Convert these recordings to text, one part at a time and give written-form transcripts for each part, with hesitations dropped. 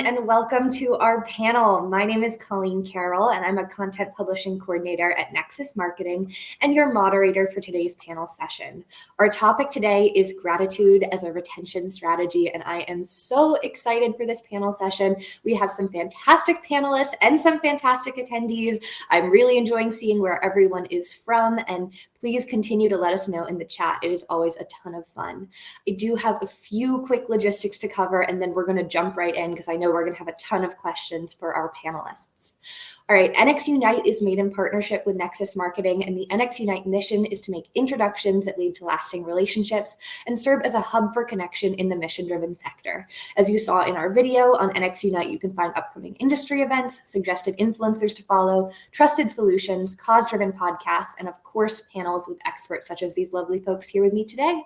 and welcome to our panel. My name is Colleen Carroll, and I'm a content publishing coordinator at Nexus Marketing and your moderator for today's panel session. Our topic today is gratitude as a retention strategy, and I am so excited for this panel session. We have some fantastic panelists and some fantastic attendees. I'm really enjoying seeing where everyone is from, and please continue to let us know in the chat. It is always a ton of fun. I do have a few quick logistics to cover, and then we're going to jump right in because I know we're going to have a ton of questions for our panelists. All right, NXUnite is made in partnership with Nexus Marketing, and the NXUnite mission is to make introductions that lead to lasting relationships and serve as a hub for connection in the mission-driven sector. As you saw in our video on NXUnite, you can find upcoming industry events, suggested influencers to follow, trusted solutions, cause-driven podcasts, and of course, panels with experts such as these lovely folks here with me today.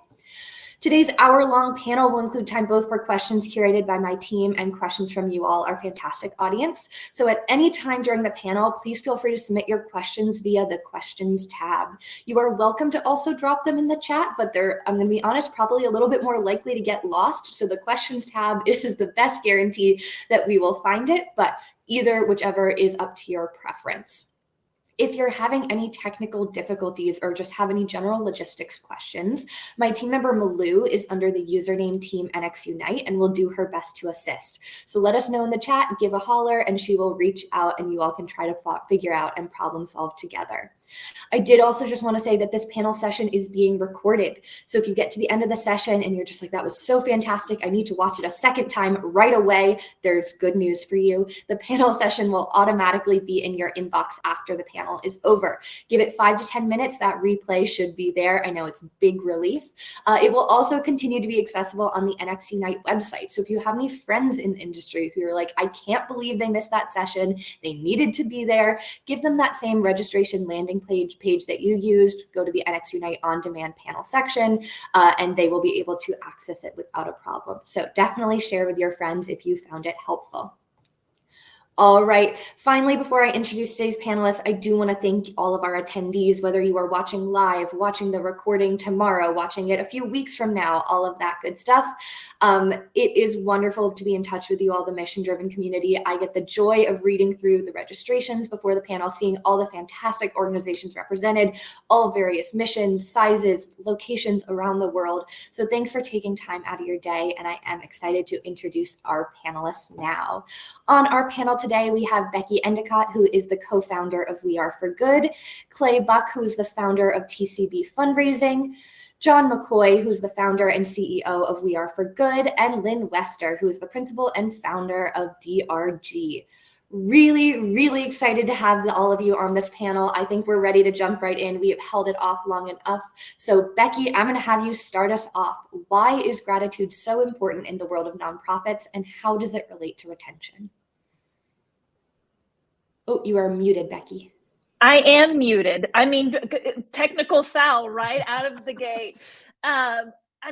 Today's hour-long panel will include time both for questions curated by my team and questions from you all, our fantastic audience. So at any time during the panel, please feel free to submit your questions via the questions tab. You are welcome to also drop them in the chat, but I'm going to be honest, probably a little bit more likely to get lost. So the questions tab is the best guarantee that we will find it, but whichever is up to your preference. If you're having any technical difficulties or just have any general logistics questions, my team member Malou is under the username Team NXUnite and will do her best to assist. So let us know in the chat, give a holler, and she will reach out and you all can try to figure out and problem solve together. I did also just want to say that this panel session is being recorded. So if you get to the end of the session and you're just like, that was so fantastic, I need to watch it a second time right away, there's good news for you. The panel session will automatically be in your inbox after the panel is over. Give it 5 to 10 minutes. That replay should be there. I know it's big relief. It will also continue to be accessible on the NXUnite website. So if you have any friends in the industry who are like, I can't believe they missed that session, they needed to be there, give them that same registration landing page that you used, go to the NXUnite on-demand panel section, and they will be able to access it without a problem. So definitely share with your friends if you found it helpful. All right. Finally, before I introduce today's panelists, I do want to thank all of our attendees, whether you are watching live, watching the recording tomorrow, watching it a few weeks from now, all of that good stuff. It is wonderful to be in touch with you all, the mission-driven community. I get the joy of reading through the registrations before the panel, seeing all the fantastic organizations represented, all various missions, sizes, locations around the world. So thanks for taking time out of your day, and I am excited to introduce our panelists now. On our panel today, we have Becky Endicott, who is the co-founder of We Are for Good, Clay Buck, who is the founder of TCB Fundraising, John McCoy, who's the founder and CEO of We Are for Good, and Lynne Wester, who is the principal and founder of DRG. Really, really excited to have all of you on this panel. I think we're ready to jump right in. We have held it off long enough. So Becky, I'm going to have you start us off. Why is gratitude so important in the world of nonprofits, and how does it relate to retention? Oh, you are muted, Becky. I am muted. I mean, technical foul right out of the gate. I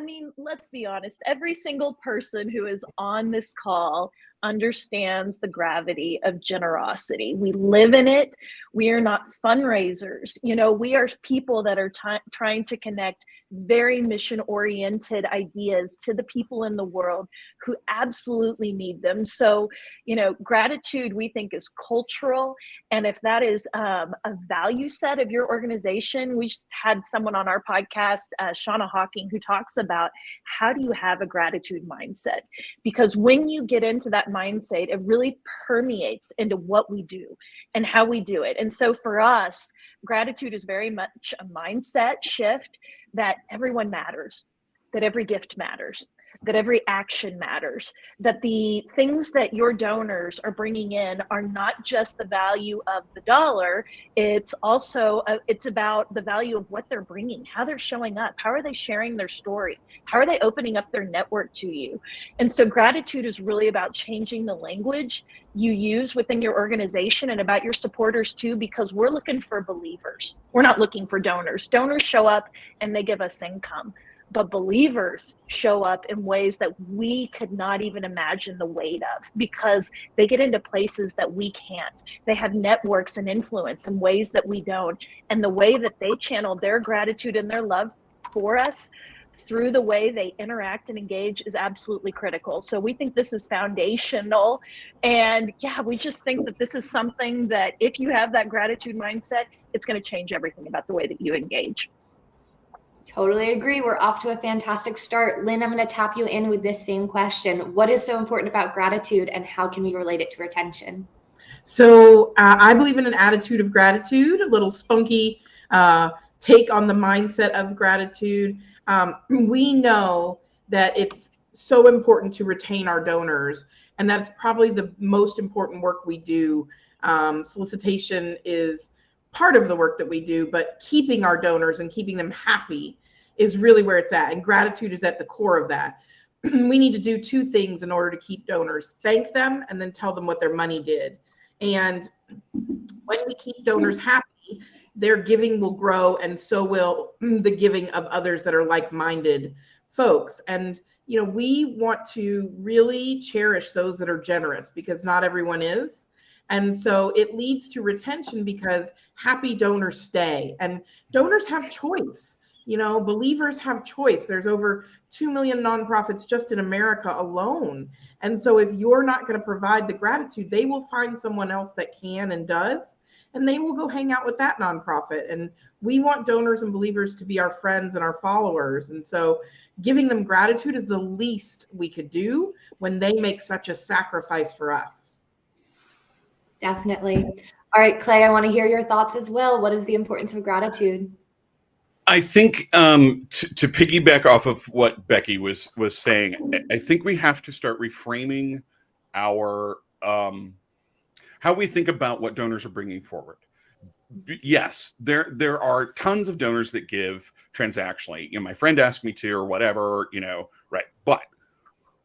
mean, let's be honest. Every single person who is on this call understands the gravity of generosity. We live in it. We are not fundraisers. You know, we are people that are trying to connect very mission-oriented ideas to the people in the world who absolutely need them. So, you know, gratitude we think is cultural. And if that is a value set of your organization, we just had someone on our podcast, Shauna Hawking, who talks about how do you have a gratitude mindset? Because when you get into that mindset, it really permeates into what we do and how we do it. And so for us, gratitude is very much a mindset shift that everyone matters, that every gift matters, that every action matters, that the things that your donors are bringing in are not just the value of the dollar, it's also, it's about the value of what they're bringing, how they're showing up, how are they sharing their story, how are they opening up their network to you. And so gratitude is really about changing the language you use within your organization and about your supporters too, because we're looking for believers. We're not looking for donors. Donors show up and they give us income. But believers show up in ways that we could not even imagine the weight of, because they get into places that we can't. They have networks and influence in ways that we don't. And the way that they channel their gratitude and their love for us through the way they interact and engage is absolutely critical. So we think this is foundational. And yeah, we just think that this is something that if you have that gratitude mindset, it's going to change everything about the way that you engage. Totally agree. We're off to a fantastic start. Lynne, I'm going to tap you in with this same question. What is so important about gratitude and how can we relate it to retention? So I believe in an attitude of gratitude, a little spunky take on the mindset of gratitude. We know that it's so important to retain our donors, and that's probably the most important work we do. Solicitation is part of the work that we do, but keeping our donors and keeping them happy is really where it's at. And gratitude is at the core of that. We need to do two things in order to keep donors: thank them and then tell them what their money did. And when we keep donors happy, their giving will grow, and so will the giving of others that are like-minded folks. And we want to really cherish those that are generous, because not everyone is. And so it leads to retention, because happy donors stay, and donors have choice. Believers have choice. There's over 2 million nonprofits just in America alone. And so if you're not going to provide the gratitude, they will find someone else that can and does, and they will go hang out with that nonprofit. And we want donors and believers to be our friends and our followers. And so giving them gratitude is the least we could do when they make such a sacrifice for us. Definitely. All right, Clay, I want to hear your thoughts as well. What is the importance of gratitude? I think to piggyback off of what Becky was saying, I think we have to start reframing our how we think about what donors are bringing forward. Yes, there are tons of donors that give transactionally. My friend asked me to, or whatever, right? But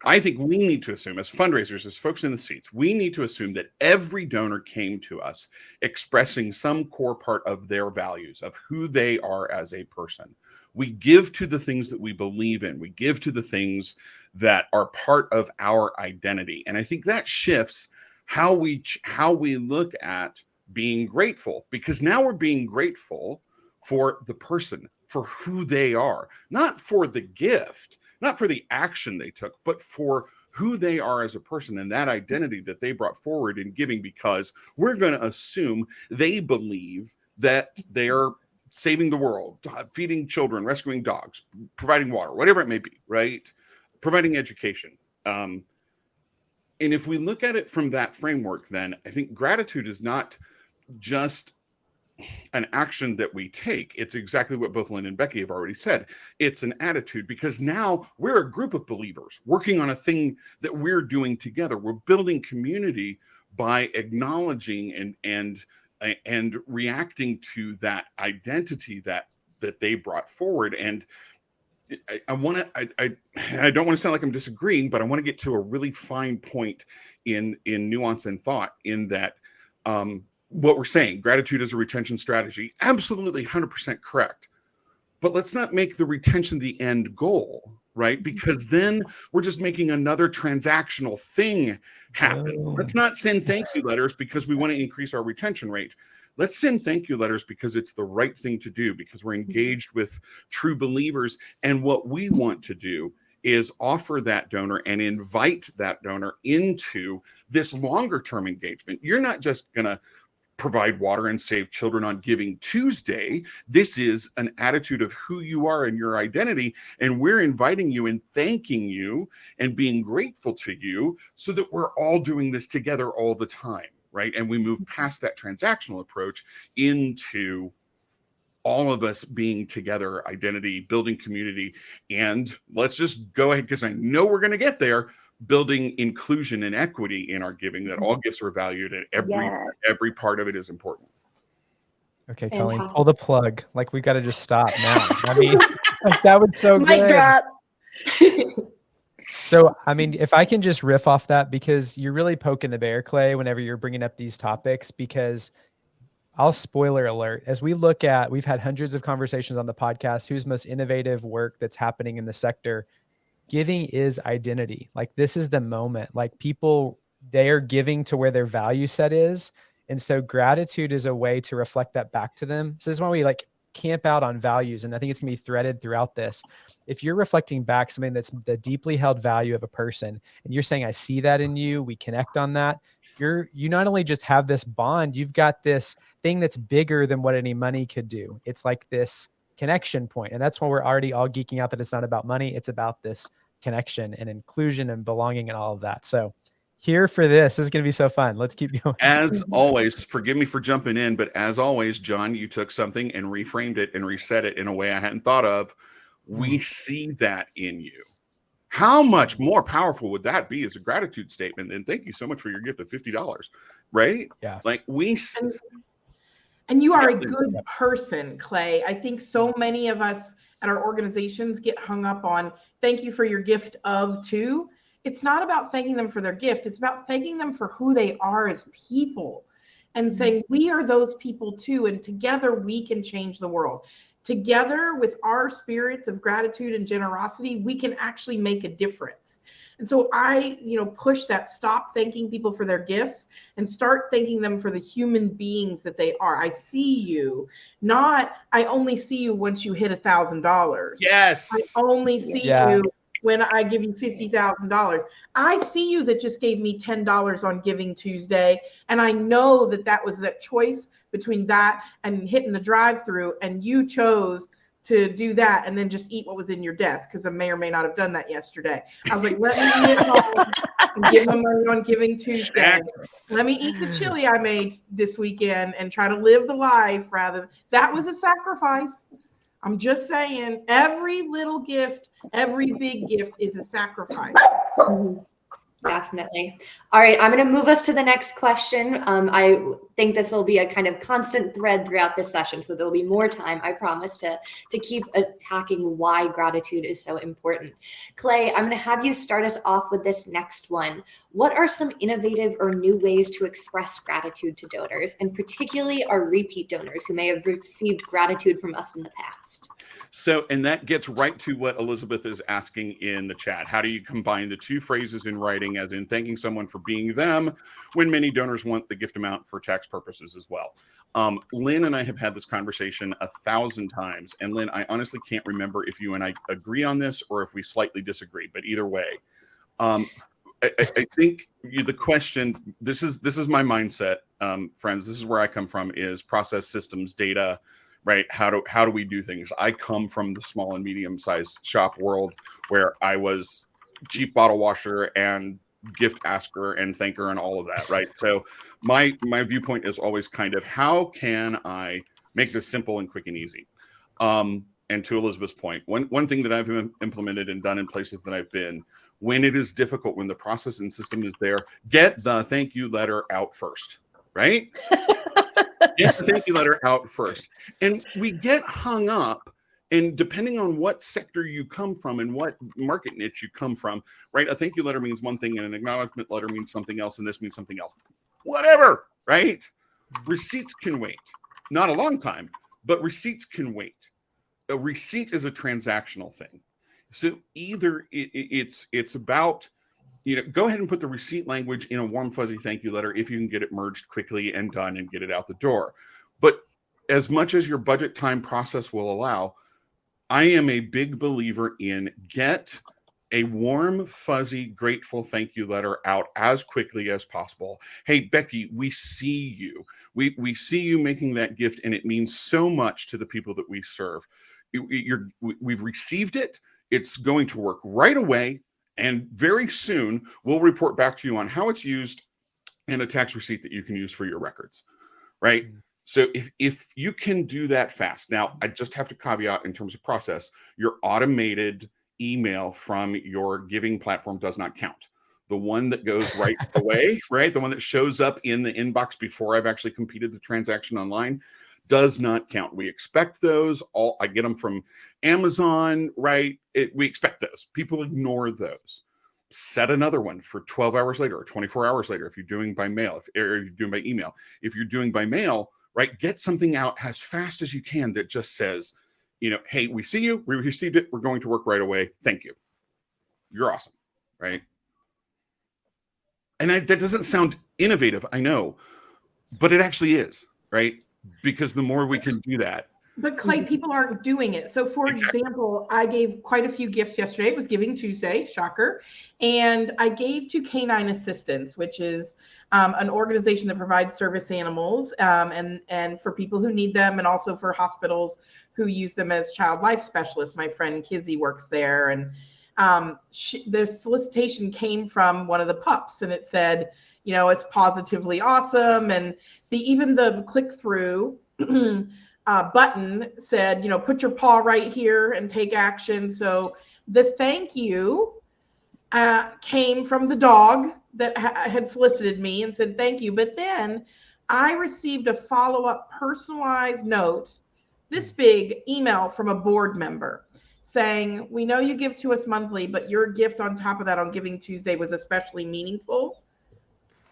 I think we need to assume, as fundraisers, as folks in the seats, we need to assume that every donor came to us expressing some core part of their values, of who they are as a person. We give to the things that we believe in. We give to the things that are part of our identity. And I think that shifts how we look at being grateful, because now we're being grateful for the person, for who they are, not for the gift, not for the action they took, but for who they are as a person and that identity that they brought forward in giving, because we're going to assume they believe that they're saving the world, feeding children, rescuing dogs, providing water, whatever it may be, right? Providing education. And if we look at it from that framework, then I think gratitude is not just an action that we take. It's exactly what both Lynne and Becky have already said. It's an attitude, because now we're a group of believers working on a thing that we're doing together. We're building community by acknowledging and reacting to that identity that they brought forward. And I don't want to sound like I'm disagreeing, but I want to get to a really fine point in nuance and thought, in that what we're saying, gratitude is a retention strategy, absolutely 100% correct. But let's not make the retention the end goal, right? Because then we're just making another transactional thing happen. Let's not send thank you letters because we want to increase our retention rate. Let's send thank you letters because it's the right thing to do, because we're engaged with true believers. And what we want to do is offer that donor and invite that donor into this longer term engagement. You're not just going to provide water and save children on Giving Tuesday. This is an attitude of who you are and your identity. And we're inviting you and thanking you and being grateful to you, so that we're all doing this together all the time, right? And we move past that transactional approach into all of us being together, identity, building community. And let's just go ahead, because I know we're going to get there, building inclusion and equity in our giving, that all gifts are valued and every part of it is important. Okay, Colleen, pull the plug. Like, we got to just stop now. I mean, like, that was so good. Mic drop. So, I mean, if I can just riff off that, because you're really poking the bear, Clay, whenever you're bringing up these topics, because I'll spoiler alert. As we look at, we've had hundreds of conversations on the podcast, who's most innovative work that's happening in the sector. Giving is identity. Like, this is the moment. Like, people, they are giving to where their value set is. And so gratitude is a way to reflect that back to them. So this is why we camp out on values, and I think it's gonna be threaded throughout this. If you're reflecting back something that's the deeply held value of a person, and you're saying, I see that in you, we connect on that, you not only just have this bond, you've got this thing that's bigger than what any money could do. It's like this connection point. And that's why we're already all geeking out that it's not about money. It's about this connection and inclusion and belonging and all of that. So here for this is going to be so fun. Let's keep going. As always, forgive me for jumping in, but as always, John, you took something and reframed it and reset it in a way I hadn't thought of. We see that in you. How much more powerful would that be as a gratitude statement than thank you so much for your gift of $50, right? Yeah. Like we... And you are a good person, Clay. I think so many of us at our organizations get hung up on thank you for your gift of too. It's not about thanking them for their gift. It's about thanking them for who they are as people and saying we are those people too. And together we can change the world. Together with our spirits of gratitude and generosity, we can actually make a difference. And so I, push that, stop thanking people for their gifts and start thanking them for the human beings that they are. I see you, not I only see you once you hit $1,000. Yes. I only see you when I give you $50,000. I see you that just gave me $10 on Giving Tuesday. And I know that was that choice between that and hitting the drive-through, and you chose to do that and then just eat what was in your desk, because I may or may not have done that yesterday. I was like, let me eat at home and give my money on Giving Tuesday. Let me eat the chili I made this weekend and try to live the life rather. That was a sacrifice. I'm just saying, every little gift, every big gift is a sacrifice. Definitely. All right, I'm going to move us to the next question. I think this will be a kind of constant thread throughout this session, so there'll be more time, I promise, to keep attacking why gratitude is so important. Clay, I'm going to have you start us off with this next one. What are some innovative or new ways to express gratitude to donors, and particularly our repeat donors who may have received gratitude from us in the past? So, and that gets right to what Elizabeth is asking in the chat. How do you combine the two phrases in writing, as in thanking someone for being them, when many donors want the gift amount for tax purposes as well? Lynn and I have had this conversation 1,000 times. And Lynn, I honestly can't remember if you and I agree on this or if we slightly disagree, but either way, I think the question, this is my mindset, friends, this is where I come from, is process, systems, data, right? How do we do things? I come from the small and medium-sized shop world where I was chief bottle washer and gift asker and thanker and all of that, right? So my viewpoint is always kind of, how can I make this simple and quick and easy? And to Elizabeth's point, one thing that I've implemented and done in places that I've been, when it is difficult, when the process and system is there, get the thank you letter out first, right? Get the thank you letter out first. And we get hung up, and depending on what sector you come from and what market niche you come from, right? A thank you letter means one thing and an acknowledgement letter means something else, and this means something else. Whatever, right? Receipts can wait. Not a long time, but receipts can wait. A receipt is a transactional thing. So either it's about, go ahead and put the receipt language in a warm, fuzzy thank you letter if you can get it merged quickly and done and get it out the door. But as much as your budget time process will allow, I am a big believer in get a warm, fuzzy, grateful thank you letter out as quickly as possible. Hey, Becky, we see you. We see you making that gift, and it means so much to the people that we serve. We've received it. It's going to work right away. And very soon, we'll report back to you on how it's used and a tax receipt that you can use for your records, right? So if you can do that fast. Now, I just have to caveat in terms of process, your automated email from your giving platform does not count. The one that goes right away, right? The one that shows up in the inbox before I've actually completed the transaction online does not count. We expect those. I get them from Amazon, right? We expect those. People ignore those. Set another one for 12 hours later or 24 hours later if you're doing by mail, or you're doing by email. If you're doing by mail, right, get something out as fast as you can that just says, hey, we see you, we received it, we're going to work right away. Thank you. You're awesome, right? And that doesn't sound innovative, I know, but it actually is, right? Because the more we can do that, But Clay, people aren't doing it. So for example, I gave quite a few gifts yesterday. It was Giving Tuesday, shocker. And I gave to Canine Assistance, which is an organization that provides service animals and for people who need them, and also for hospitals who use them as child life specialists. My friend Kizzy works there. And the solicitation came from one of the pups, and it said, you know, it's positively awesome. And even the click through button said, you know, put your paw right here and take action. So the thank you came from the dog that had solicited me and said thank you. But then I received a follow-up personalized note, this big email from a board member saying, we know you give to us monthly, but your gift on top of that on Giving Tuesday was especially meaningful.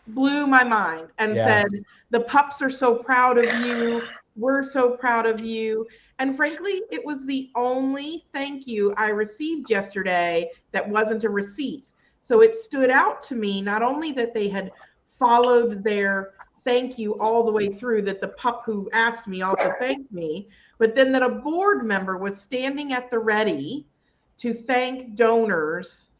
Blew my mind, and said, the pups are so proud of you. We're so proud of you. And frankly, it was the only thank you I received yesterday that wasn't a receipt. So it stood out to me, not only that they had followed their thank you all the way through, that the pup who asked me also thanked me, but then that a board member was standing at the ready to thank donors.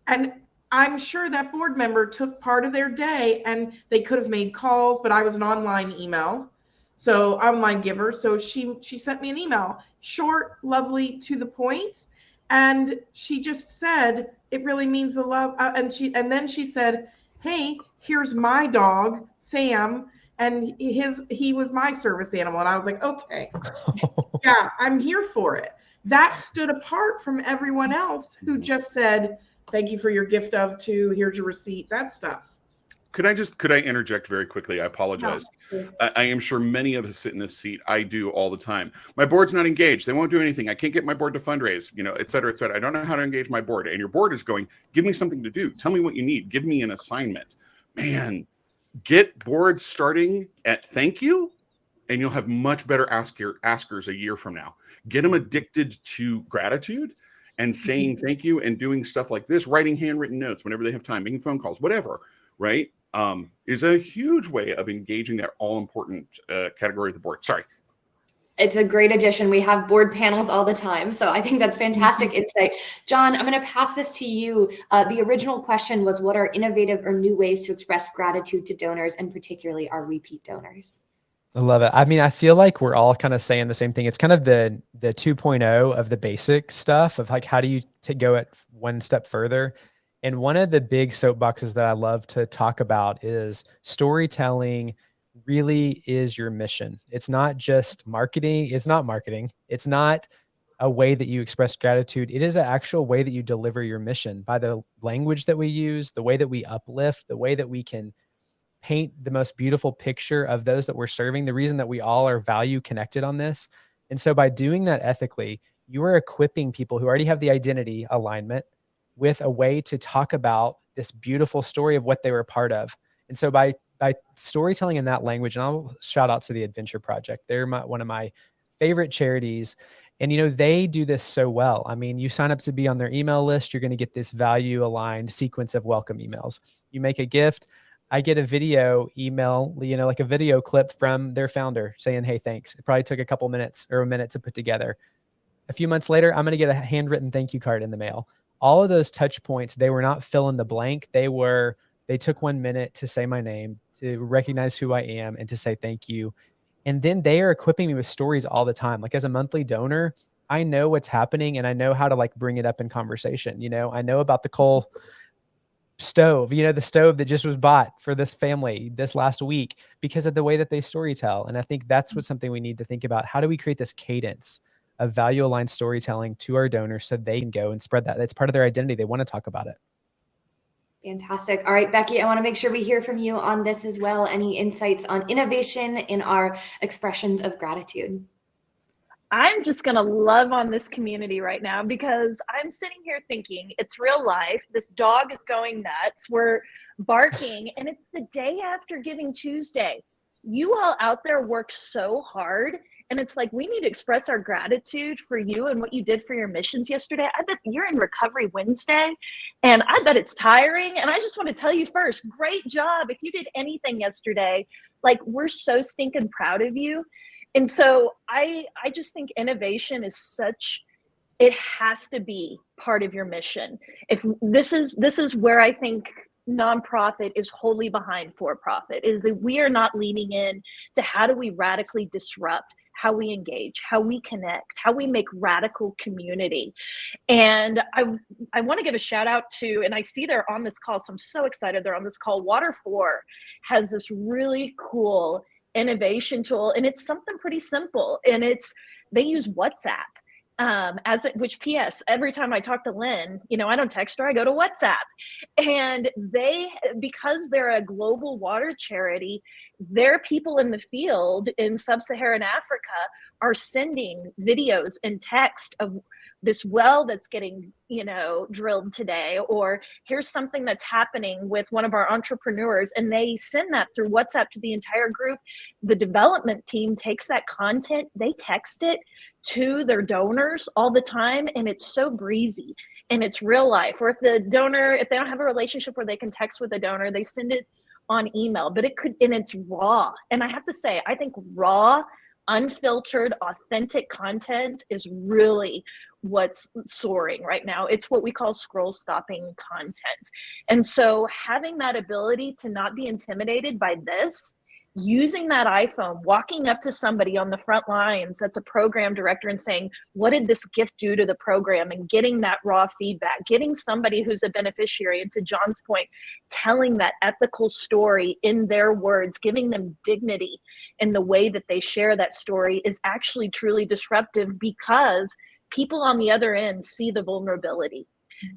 And I'm sure that board member took part of their day, and they could have made calls, but I was an online email. So online giver. So she sent me an email, short, lovely, to the point. And she just said, it really means a lot. And then she said, hey, here's my dog, Sam. And he was my service animal. And I was like, okay, yeah, I'm here for it. That stood apart from everyone else who just said, thank you for your gift of to, here's your receipt, that stuff. Could I interject very quickly? I apologize. No. I am sure many of us sit in this seat. I do all the time. My board's not engaged. They won't do anything. I can't get my board to fundraise, you know, et cetera, et cetera. I don't know how to engage my board. And your board is going, give me something to do. Tell me what you need. Give me an assignment. Man, get boards starting at thank you, and you'll have much better askers a year from now. Get them addicted to gratitude and saying thank you and doing stuff like this, writing handwritten notes whenever they have time, making phone calls, whatever, right? Is a huge way of engaging that all-important category of the board. Sorry. It's a great addition. We have board panels all the time. So I think that's fantastic insight. John, I'm going to pass this to you. The original question was, what are innovative or new ways to express gratitude to donors, and particularly our repeat donors? I love it. I mean, I feel like we're all kind of saying the same thing. It's kind of the 2.0 of the basic stuff of like, how do you go it one step further? And one of the big soapboxes that I love to talk about is storytelling really is your mission. It's not just marketing. It's not marketing. It's not a way that you express gratitude. It is an actual way that you deliver your mission by the language that we use, the way that we uplift, the way that we can paint the most beautiful picture of those that we're serving, the reason that we all are value connected on this. And so by doing that ethically, you are equipping people who already have the identity alignment with a way to talk about this beautiful story of what they were a part of. And so by storytelling in that language, and I'll shout out to the Adventure Project. They're one of my favorite charities. And, you know, they do this so well. I mean, you sign up to be on their email list, you're going to get this value aligned sequence of welcome emails. You make a gift. I get a video email, you know, like a video clip from their founder saying, hey, thanks. It probably took a couple minutes or a minute to put together. A few months later, I'm going to get a handwritten thank you card in the mail. All of those touch points, they were not fill in the blank. They took 1 minute to say my name, to recognize who I am, and to say thank you. And then they are equipping me with stories all the time. Like as a monthly donor, I know what's happening and I know how to like bring it up in conversation. You know, I know about the coal stove, you know, the stove that just was bought for this family this last week because of the way that they storytell. And I think that's what's something we need to think about. How do we create this cadence of value aligned storytelling to our donors so they can go and spread that? That's part of their identity. They want to talk about it. Fantastic. All right, Becky, I want to make sure we hear from you on this as well. Any insights on innovation in our expressions of gratitude? I'm just going to love on this community right now because I'm sitting here thinking it's real life. This dog is going nuts. We're barking and it's the day after Giving Tuesday. You all out there work so hard. And it's like, we need to express our gratitude for you and what you did for your missions yesterday. I bet you're in Recovery Wednesday and I bet it's tiring. And I just want to tell you first, great job. If you did anything yesterday, like we're so stinking proud of you. And so I just think innovation is it has to be part of your mission. If this is where I think nonprofit is wholly behind for-profit, is that we are not leaning in to how do we radically disrupt how we engage, how we connect, how we make radical community. And I want to give a shout out to, and I see they're on this call, so I'm so excited they're on this call. Water4 has this really cool innovation tool, and it's something pretty simple, and they use WhatsApp. Which PS, every time I talk to Lynne, I don't text her, I go to WhatsApp. And because they're a global water charity, their people in the field in sub-Saharan Africa are sending videos and text of this well that's getting, drilled today, or here's something that's happening with one of our entrepreneurs, and they send that through WhatsApp to the entire group. The development team takes that content, they text it to their donors all the time, and it's so breezy and it's real life. Or if they don't have a relationship where they can text with a donor, they send it on email, but it's raw. And I have to say, I think raw, unfiltered, authentic content is really what's soaring right now. It's what we call scroll stopping content. And so having that ability to not be intimidated by this, using that iPhone, walking up to somebody on the front lines that's a program director and saying, what did this gift do to the program? And getting that raw feedback, getting somebody who's a beneficiary, and to John's point, telling that ethical story in their words, giving them dignity in the way that they share that story is actually truly disruptive, because people on the other end see the vulnerability.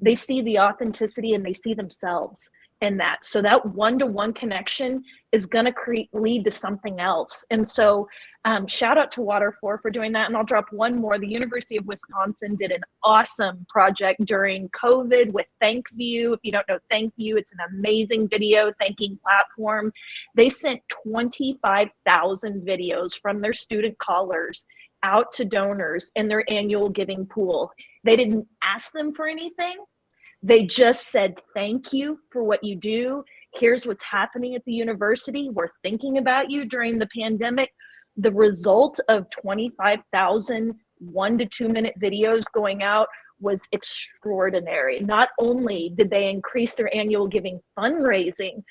They see the authenticity, and they see themselves in that. So that one-to-one connection is going to lead to something else. And so shout out to Water4 for doing that. And I'll drop one more. The University of Wisconsin did an awesome project during COVID with ThankView. If you don't know ThankView, it's an amazing video thanking platform. They sent 25,000 videos from their student callers out to donors in their annual giving pool. They didn't ask them for anything. They just said, thank you for what you do. Here's what's happening at the university. We're thinking about you during the pandemic. The result of 25,000 1 to 2 minute videos going out was extraordinary. Not only did they increase their annual giving fundraising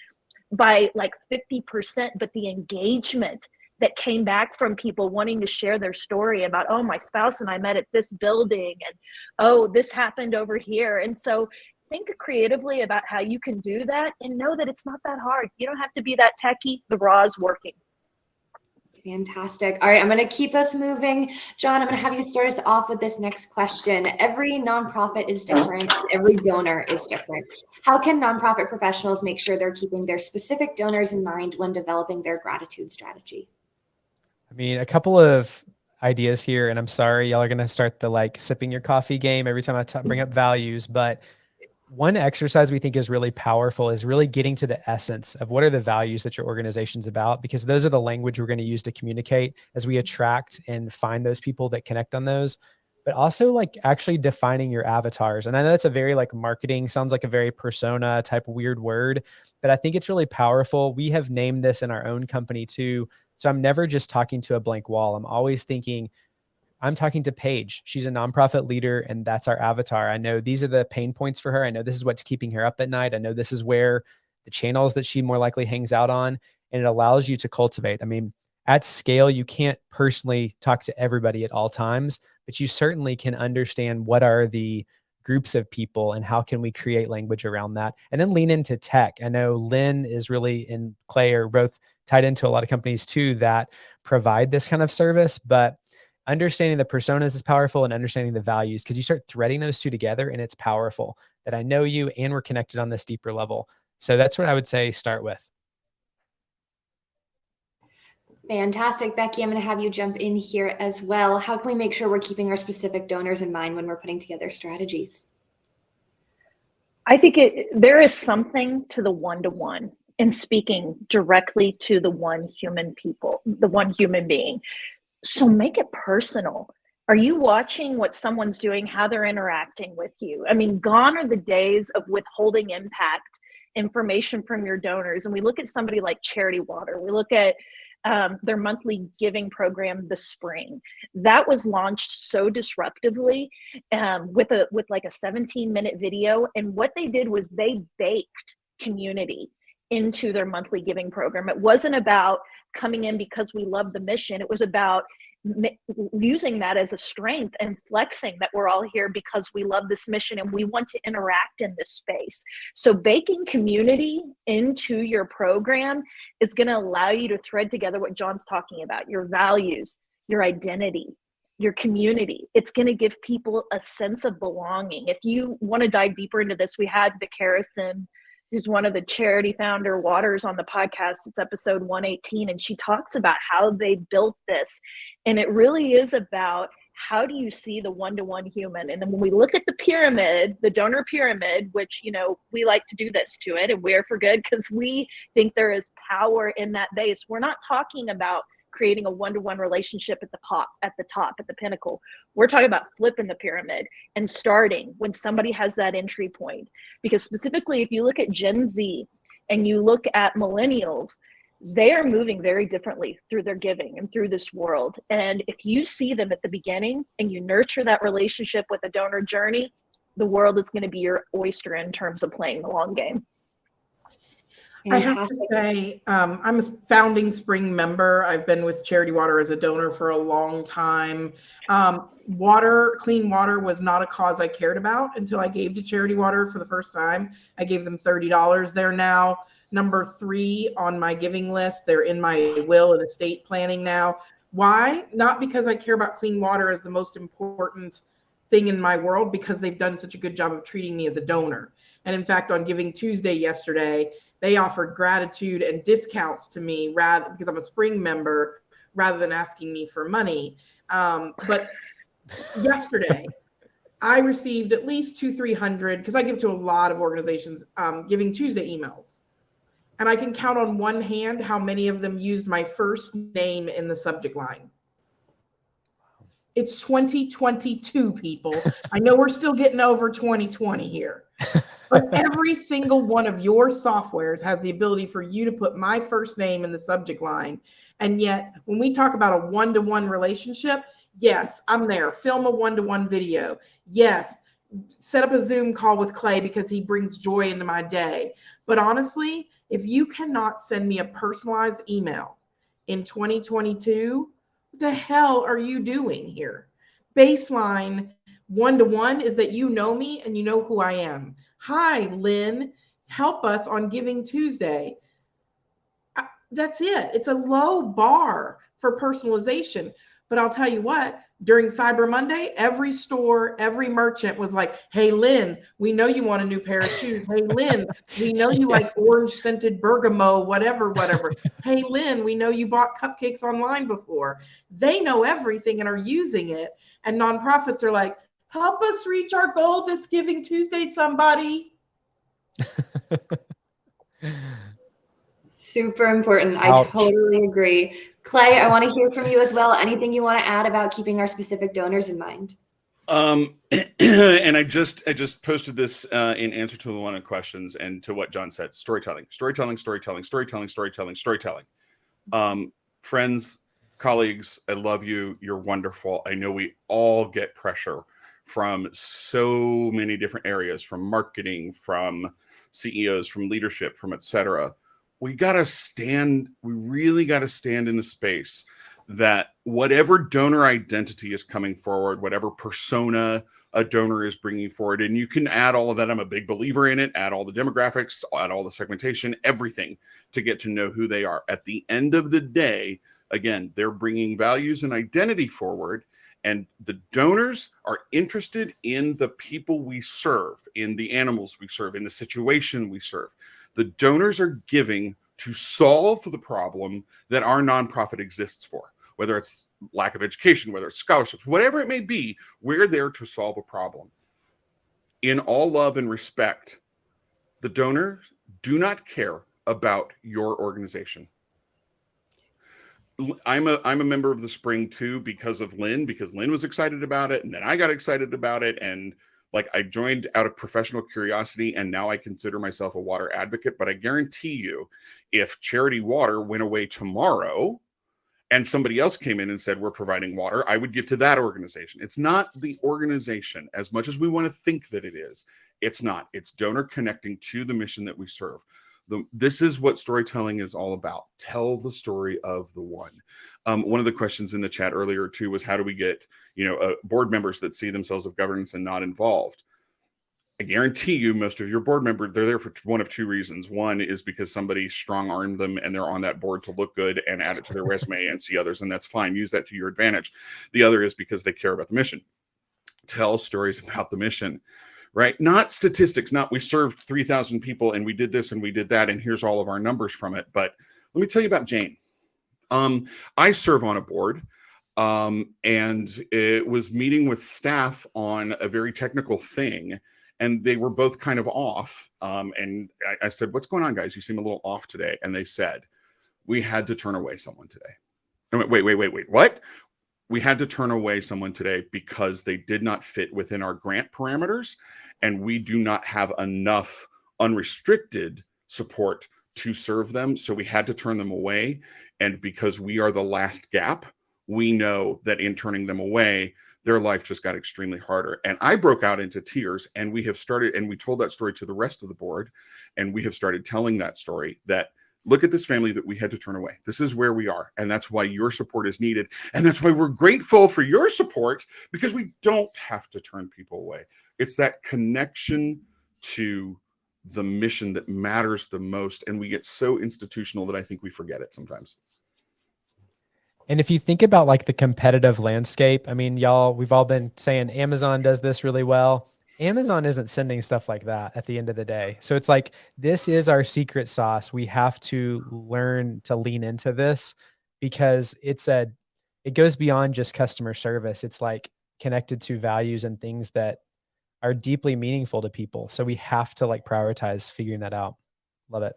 by like 50%, but the engagement that came back from people wanting to share their story about, oh, my spouse and I met at this building, and oh, this happened over here. And so think creatively about how you can do that, and know that it's not that hard. You don't have to be that techie. The raw is working. Fantastic. All right, I'm going to keep us moving. John, I'm going to have you start us off with this next question. Every nonprofit is different. Every donor is different. How can nonprofit professionals make sure they're keeping their specific donors in mind when developing their gratitude strategy? I mean, a couple of ideas here, and I'm sorry, y'all are going to start the sipping your coffee game every time I bring up values, but one exercise we think is really powerful is really getting to the essence of what are the values that your organization's about, because those are the language we're going to use to communicate as we attract and find those people that connect on those, but also actually defining your avatars. And I know that's a very marketing, sounds like a very persona type weird word, but I think it's really powerful. We have named this in our own company too. So I'm never just talking to a blank wall. I'm always thinking, I'm talking to Paige. She's a nonprofit leader, and that's our avatar. I know these are the pain points for her. I know this is what's keeping her up at night. I know this is where the channels that she more likely hangs out on, and it allows you to cultivate. I mean, at scale, you can't personally talk to everybody at all times, but you certainly can understand what are the groups of people and how can we create language around that, and then lean into tech. I know Lynne is really, and Clay are both tied into a lot of companies too that provide this kind of service, but understanding the personas is powerful, and understanding the values, because you start threading those two together, and it's powerful that I know you and we're connected on this deeper level. So that's what I would say start with. Fantastic. Becky, I'm going to have you jump in here as well. How can we make sure we're keeping our specific donors in mind when we're putting together strategies? I think there is something to the one-to-one and speaking directly to the one human being. So make it personal. Are you watching what someone's doing, how they're interacting with you? I mean, gone are the days of withholding impact information from your donors. And we look at somebody like Charity Water. We look at their monthly giving program this spring. That was launched so disruptively with like a 17-minute video. And what they did was they baked community into their monthly giving program. It wasn't about coming in because we love the mission. It was about using that as a strength and flexing that we're all here because we love this mission and we want to interact in this space. So baking community into your program is going to allow you to thread together what John's talking about, your values, your identity, your community. It's going to give people a sense of belonging. If you want to dive deeper into this, we had Vic Harrison, who's one of the charity founder Waters, on the podcast. It's episode 118. And she talks about how they built this. And it really is about how do you see the one-to-one human? And then when we look at the pyramid, the donor pyramid, which, you know, we like to do this to it and we're for good because we think there is power in that base. We're not talking about creating a one-to-one relationship at the top, at the pinnacle. We're talking about flipping the pyramid and starting when somebody has that entry point. Because specifically, if you look at Gen Z and you look at millennials, they are moving very differently through their giving and through this world. And if you see them at the beginning and you nurture that relationship with a donor journey, the world is going to be your oyster in terms of playing the long game. Fantastic. I have to say, I'm a founding Spring member. I've been with Charity Water as a donor for a long time. Clean water was not a cause I cared about until I gave to Charity Water for the first time. I gave them $30. They're now number 3 on my giving list. They're in my will and estate planning now. Why? Not because I care about clean water as the most important thing in my world, because they've done such a good job of treating me as a donor. And in fact, on Giving Tuesday yesterday, they offered gratitude and discounts to me because I'm a Spring member, rather than asking me for money. But yesterday, I received at least 200-300, because I give to a lot of organizations, Giving Tuesday emails. And I can count on one hand how many of them used my first name in the subject line. It's 2022, people. I know we're still getting over 2020 here. But every single one of your softwares has the ability for you to put my first name in the subject line. And yet, when we talk about a one-to-one relationship, yes, I'm there. Film a one-to-one video. Yes, set up a Zoom call with Clay because he brings joy into my day. But honestly, if you cannot send me a personalized email in 2022, what the hell are you doing here? Baseline one-to-one is that you know me and you know who I am. Hi, Lynne, help us on Giving Tuesday. That's it. It's a low bar for personalization. But I'll tell you what, during Cyber Monday, every store, every merchant was like, hey, Lynne, we know you want a new pair of shoes. Hey, Lynne, we know you like orange scented bergamot, whatever. Hey, Lynne, we know you bought cupcakes online before. They know everything and are using it. And nonprofits are like, help us reach our goal this Giving Tuesday, somebody. Super important. Ouch. I totally agree. Clay, I want to hear from you as well. Anything you want to add about keeping our specific donors in mind? And I just posted this in answer to one of the questions and to what John said. Storytelling. Friends, colleagues, I love you. You're wonderful. I know we all get pressure from so many different areas, from marketing, from CEOs, from leadership, from etc. We really got to stand in the space that whatever donor identity is coming forward, whatever persona a donor is bringing forward, and you can add all of that. I'm a big believer in it. Add all the demographics, add all the segmentation, everything to get to know who they are. At the end of the day, again, they're bringing values and identity forward, and the donors are interested in the people we serve, in the animals we serve, in the situation we serve. The donors are giving to solve the problem that our nonprofit exists for. Whether it's lack of education, whether it's scholarships, whatever it may be, we're there to solve a problem. In all love and respect, the donors do not care about your organization. I'm a member of the Spring too because of Lynne, because Lynne was excited about it, and then I got excited about it, and like I joined out of professional curiosity, and now I consider myself a water advocate. But I guarantee you, if Charity Water went away tomorrow, and somebody else came in and said, we're providing water, I would give to that organization. It's not the organization as much as we want to think that it is. It's not. It's donor connecting to the mission that we serve. This is what storytelling is all about. Tell the story of the one. One of the questions in the chat earlier too was, how do we get, board members that see themselves of governance and not involved? I guarantee you most of your board members, they're there for one of two reasons. One is because somebody strong-armed them and they're on that board to look good and add it to their resume and see others, and that's fine. Use that to your advantage. The other is because they care about the mission. Tell stories about the mission, right? Not statistics, not we served 3,000 people and we did this and we did that and here's all of our numbers from it. But let me tell you about Jane. I serve on a board. And it was meeting with staff on a very technical thing, and they were both kind of off. And I said, what's going on, guys? You seem a little off today. And they said, we had to turn away someone today. I went, wait, what? We had to turn away someone today because they did not fit within our grant parameters, and we do not have enough unrestricted support to serve them. So we had to turn them away. And because we are the last gap, we know that in turning them away, their life just got extremely harder. And I broke out into tears, and we have started, and we told that story to the rest of the board, and we have started telling that story that, look at this family that we had to turn away. This is where we are. And that's why your support is needed. And that's why we're grateful for your support, because we don't have to turn people away. It's that connection to the mission that matters the most. And we get so institutional that I think we forget it sometimes. And if you think about like the competitive landscape, I mean, we've all been saying Amazon does this really well. Amazon isn't sending stuff like that at the end of the day. So it's like, this is our secret sauce. We have to learn to lean into this, because it goes beyond just customer service. It's like connected to values and things that are deeply meaningful to people. So we have to like prioritize figuring that out. Love it.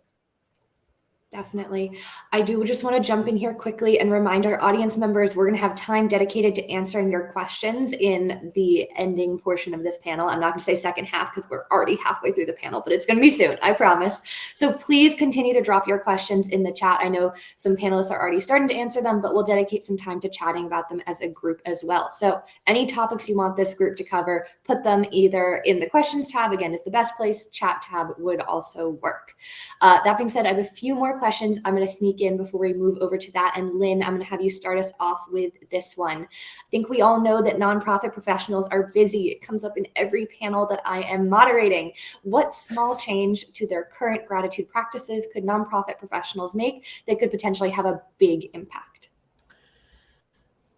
Definitely. I do just want to jump in here quickly and remind our audience members, we're going to have time dedicated to answering your questions in the ending portion of this panel. I'm not going to say second half because we're already halfway through the panel, but it's going to be soon, I promise. So please continue to drop your questions in the chat. I know some panelists are already starting to answer them, but we'll dedicate some time to chatting about them as a group as well. So any topics you want this group to cover, put them either in the questions tab, again, is the best place. Chat tab would also work. That being said, I have a few more questions I'm going to sneak in before we move over to that. And Lynn, I'm going to have you start us off with this one. I think we all know that nonprofit professionals are busy. It comes up in every panel that I am moderating. What small change to their current gratitude practices could nonprofit professionals make that could potentially have a big impact?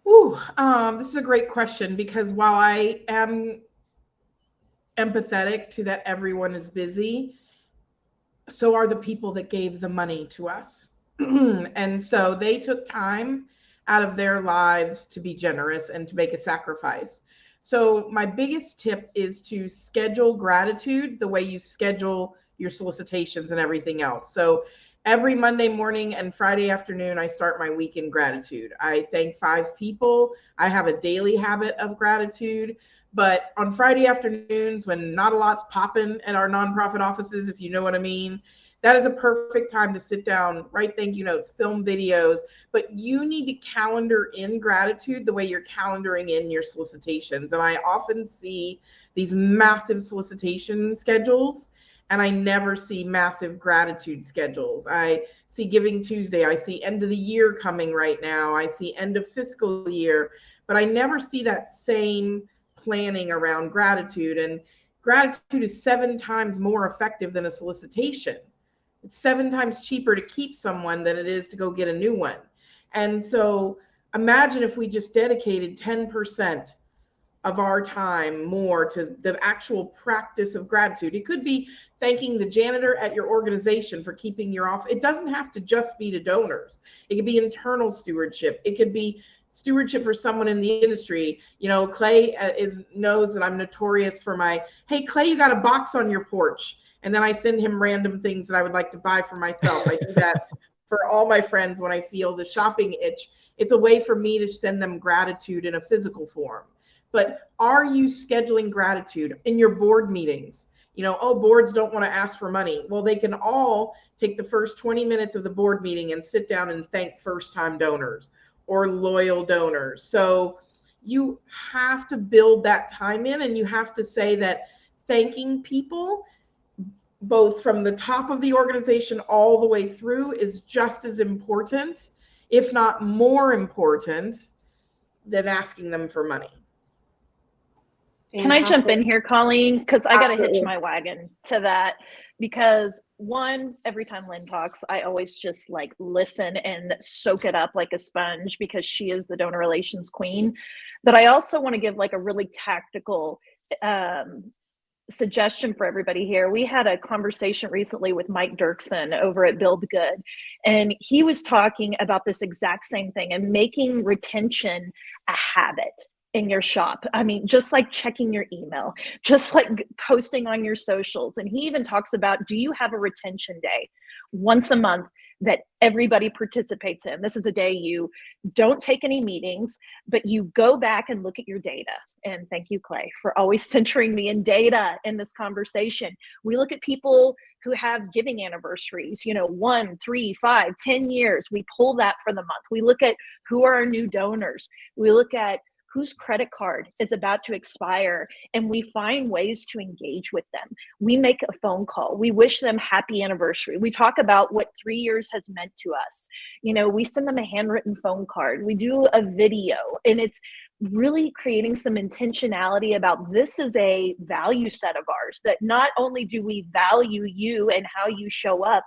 Ooh, this is a great question, because while I am empathetic to that everyone is busy, so are the people that gave the money to us. And so they took time out of their lives to be generous and to make a sacrifice. So my biggest tip is to schedule gratitude the way you schedule your solicitations and everything else. So every Monday morning and Friday afternoon, I start my week in gratitude. I thank 5 people. I have a daily habit of gratitude. But on Friday afternoons, when not a lot's popping at our nonprofit offices, if you know what I mean, that is a perfect time to sit down, write thank you notes, film videos. But you need to calendar in gratitude the way you're calendaring in your solicitations. And I often see these massive solicitation schedules, and I never see massive gratitude schedules. I see Giving Tuesday. I see end of the year coming right now. I see end of fiscal year. But I never see that same planning around gratitude. And gratitude is 7 times more effective than a solicitation. It's 7 times cheaper to keep someone than it is to go get a new one. And so imagine if we just dedicated 10% of our time more to the actual practice of gratitude. It could be thanking the janitor at your organization for keeping your office. It doesn't have to just be to donors. It could be internal stewardship. It could be stewardship for someone in the industry. You know, Clay knows that I'm notorious for my, hey, Clay, you got a box on your porch. And then I send him random things that I would like to buy for myself. I do that for all my friends when I feel the shopping itch. It's a way for me to send them gratitude in a physical form. But are you scheduling gratitude in your board meetings? You know, oh, boards don't want to ask for money. Well, they can all take the first 20 minutes of the board meeting and sit down and thank first-time donors. or loyal donors. So you have to build that time in, and you have to say that thanking people, both from the top of the organization all the way through, is just as important, if not more important, than asking them for money. Can I jump Fantastic. in here, Colleen? Because I got to hitch Absolutely. my wagon to that. Because one, every time Lynne talks, I always just like listen and soak it up like a sponge because she is the donor relations queen. But I also want to give like a really tactical suggestion for everybody here. We had a conversation recently with Mike Dirksen over at Build Good, and he was talking about this exact same thing and making retention a habit in your shop. I mean, just like checking your email, just like posting on your socials. And he even talks about, do you have a retention day once a month that everybody participates in? This is a day you don't take any meetings, but you go back and look at your data. And thank you, Clay, for always centering me in data in this conversation. We look at people who have giving anniversaries, 1, 3, 5, 10 years. We pull that for the month. We look at who are our new donors. We look at whose credit card is about to expire, and we find ways to engage with them. We make a phone call. We wish them happy anniversary. We talk about what 3 years has meant to us. We send them a handwritten phone card. We do a video, and it's really creating some intentionality about this is a value set of ours, that not only do we value you and how you show up,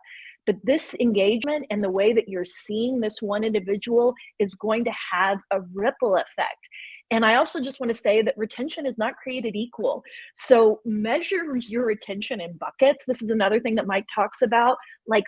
but this engagement and the way that you're seeing this one individual is going to have a ripple effect. And I also just want to say that retention is not created equal. So measure your retention in buckets. This is another thing that Mike talks about. Like,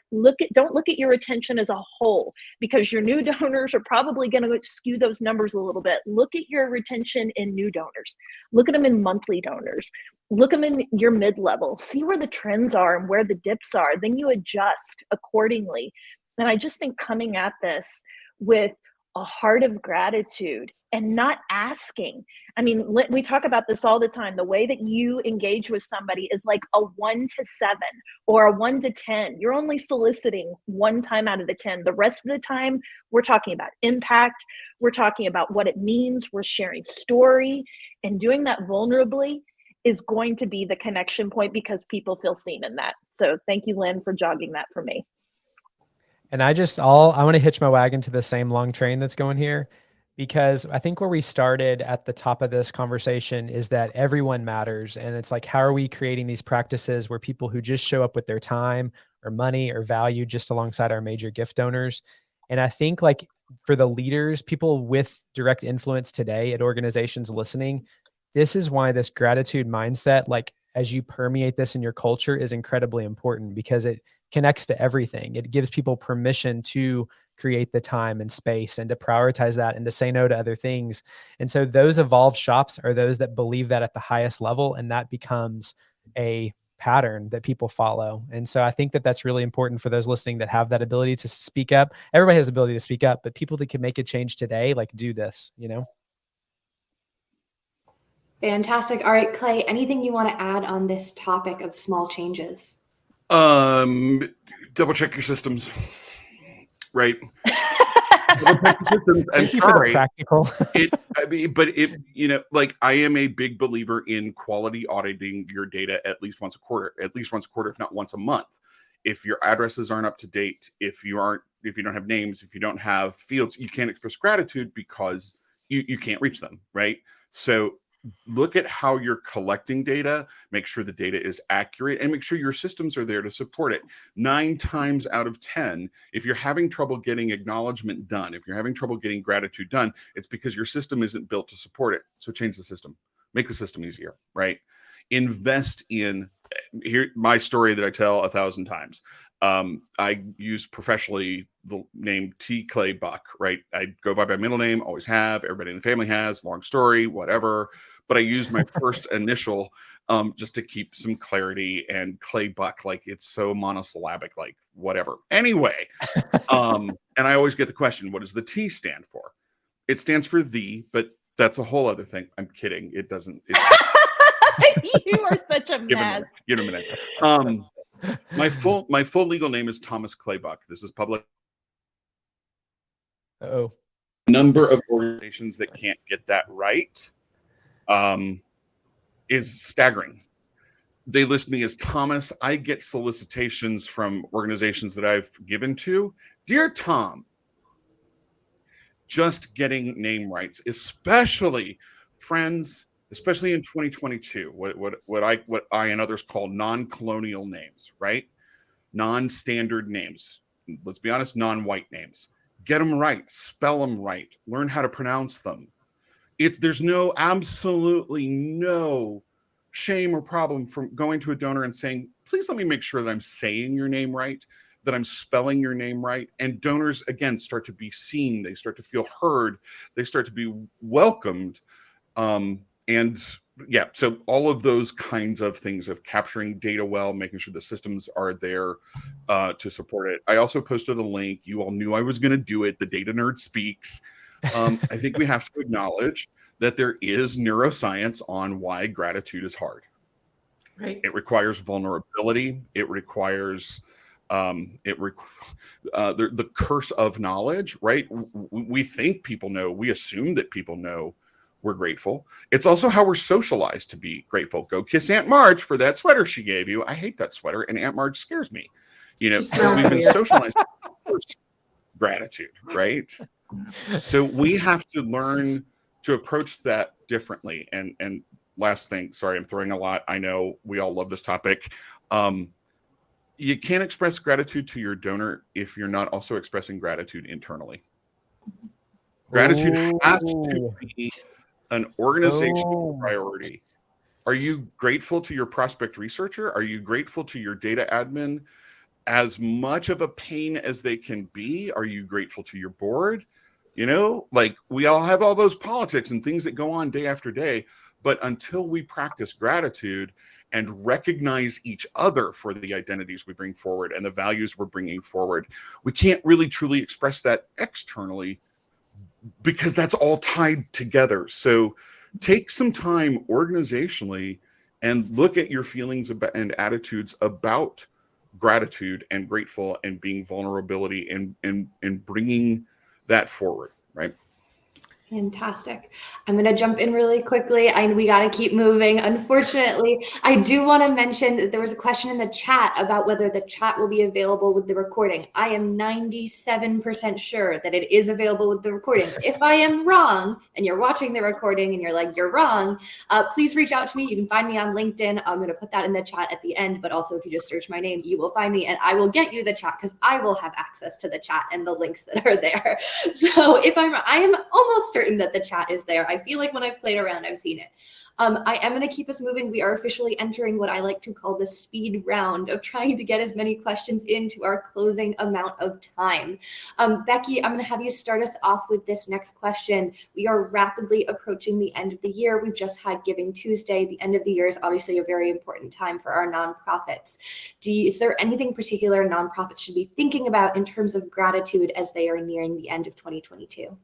don't look at your retention as a whole, because your new donors are probably going to skew those numbers a little bit. Look at your retention in new donors. Look at them in monthly donors. Look them in your mid-level. See where the trends are and where the dips are. Then you adjust accordingly. And I just think coming at this with a heart of gratitude and not asking. I mean, we talk about this all the time. The way that you engage with somebody is like a 1 to 7 or a 1 to 10. You're only soliciting one time out of the 10. The rest of the time, we're talking about impact. We're talking about what it means. We're sharing story, and doing that vulnerably is going to be the connection point because people feel seen in that. So thank you, Lynne, for jogging that for me. And I want to hitch my wagon to the same long train that's going here, because I think where we started at the top of this conversation is that everyone matters. And it's like, how are we creating these practices where people who just show up with their time or money or value just alongside our major gift donors? And I think like for the leaders, people with direct influence today at organizations listening, this is why this gratitude mindset, like as you permeate this in your culture, is incredibly important, because it connects to everything. It gives people permission to create the time and space and to prioritize that and to say no to other things. And so those evolved shops are those that believe that at the highest level, and that becomes a pattern that people follow. And so I think that that's really important for those listening that have that ability to speak up. Everybody has the ability to speak up, but people that can make a change today, like do this, Fantastic. All right, Clay, anything you want to add on this topic of small changes? Double check your systems, right? Double check your systems. Thank you for the practical. I am a big believer in quality auditing your data at least once a quarter, if not once a month. If your addresses aren't up to date, if you don't have names, if you don't have fields, you can't express gratitude because you can't reach them, right? So look at how you're collecting data, make sure the data is accurate, and make sure your systems are there to support it. 9 times out of 10, if you're having trouble getting acknowledgement done, if you're having trouble getting gratitude done, it's because your system isn't built to support it. So change the system, make the system easier, right? Invest in, here, my story that I tell 1,000 times. I use professionally the name T. Clay Buck, right? I go by my middle name, always have, everybody in the family has, long story, whatever. But I use my first initial just to keep some clarity, and Clay Buck, like it's so monosyllabic, like whatever. Anyway, and I always get the question, what does the T stand for? It stands for the, but that's a whole other thing. I'm kidding. It doesn't. You are such a mess. Give him a minute. My full legal name is Thomas Clay Buck. This is public. Oh, number of organizations that can't get that right is staggering. They list me as Thomas. I get solicitations from organizations that I've given to. Dear Tom, just getting name rights, especially friends, especially in 2022, what I and others call non-colonial names, right? Non-standard names. Let's be honest, non-white names. Get them right, spell them right, learn how to pronounce them. There's absolutely no shame or problem from going to a donor and saying, please let me make sure that I'm saying your name right, that I'm spelling your name right. And donors, again, start to be seen. They start to feel heard. They start to be welcomed. And yeah, so all of those kinds of things of capturing data well, making sure the systems are there to support it. I also posted a link. You all knew I was going to do it. The data nerd speaks. I think we have to acknowledge that there is neuroscience on why gratitude is hard. Right. It requires vulnerability. It requires the curse of knowledge, right? We think people know. We assume that people know we're grateful. It's also how we're socialized to be grateful. Go kiss Aunt Marge for that sweater she gave you. I hate that sweater, and Aunt Marge scares me. You know, we've been socialized gratitude, right? So we have to learn to approach that differently. And last thing, sorry, I'm throwing a lot. I know we all love this topic. You can't express gratitude to your donor if you're not also expressing gratitude internally. Gratitude has to be an organizational priority. Are you grateful to your prospect researcher? Are you grateful to your data admin? As much of a pain as they can be, are you grateful to your board? You know, like we all have all those politics and things that go on day after day. But until we practice gratitude and recognize each other for the identities we bring forward and the values we're bringing forward, we can't really truly express that externally because that's all tied together. So take some time organizationally and look at your feelings and attitudes about gratitude and grateful and being vulnerability and bringing that forward, right? Fantastic. I'm going to jump in really quickly. We got to keep moving. Unfortunately, I do want to mention that there was a question in the chat about whether the chat will be available with the recording. I am 97% sure that it is available with the recording. If I am wrong and you're watching the recording and you're like, you're wrong, please reach out to me. You can find me on LinkedIn. I'm going to put that in the chat at the end, but also if you just search my name, you will find me and I will get you the chat because I will have access to the chat and the links that are there. So if I am almost certain that the chat is there. I feel like when I've played around, I've seen it. I am going to keep us moving. We are officially entering what I like to call the speed round of trying to get as many questions into our closing amount of time. Becky, I'm going to have you start us off with this next question. We are rapidly approaching the end of the year. We've just had Giving Tuesday. The end of the year is obviously a very important time for our nonprofits. Is there anything particular nonprofits should be thinking about in terms of gratitude as they are nearing the end of 2022?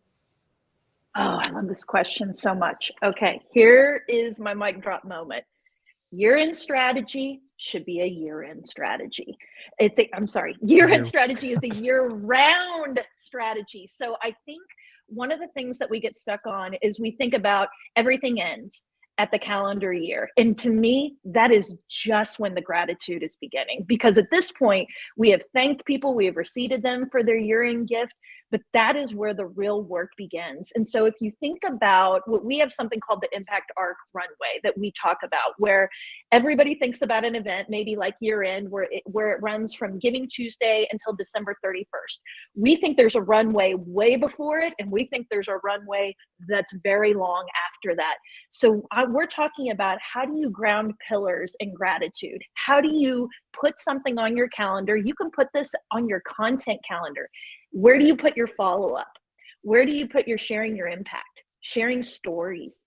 Oh, I love this question so much. Okay, here is my mic drop moment. Year-end strategy should be a year-end strategy. Year-end strategy is a year-round strategy. So I think one of the things that we get stuck on is we think about everything ends at the calendar year. And to me, that is just when the gratitude is beginning. Because at this point, we have thanked people, we have received them for their year-end gift, but that is where the real work begins. And so if you think about we have something called the Impact Arc Runway that we talk about, where everybody thinks about an event, maybe like year-end, where it runs from Giving Tuesday until December 31st. We think there's a runway way before it, and we think there's a runway that's very long after that. So we're talking about how do you ground pillars in gratitude? How do you put something on your calendar? You can put this on your content calendar. Where do you put your follow-up? Where do you put your sharing your impact? Sharing stories,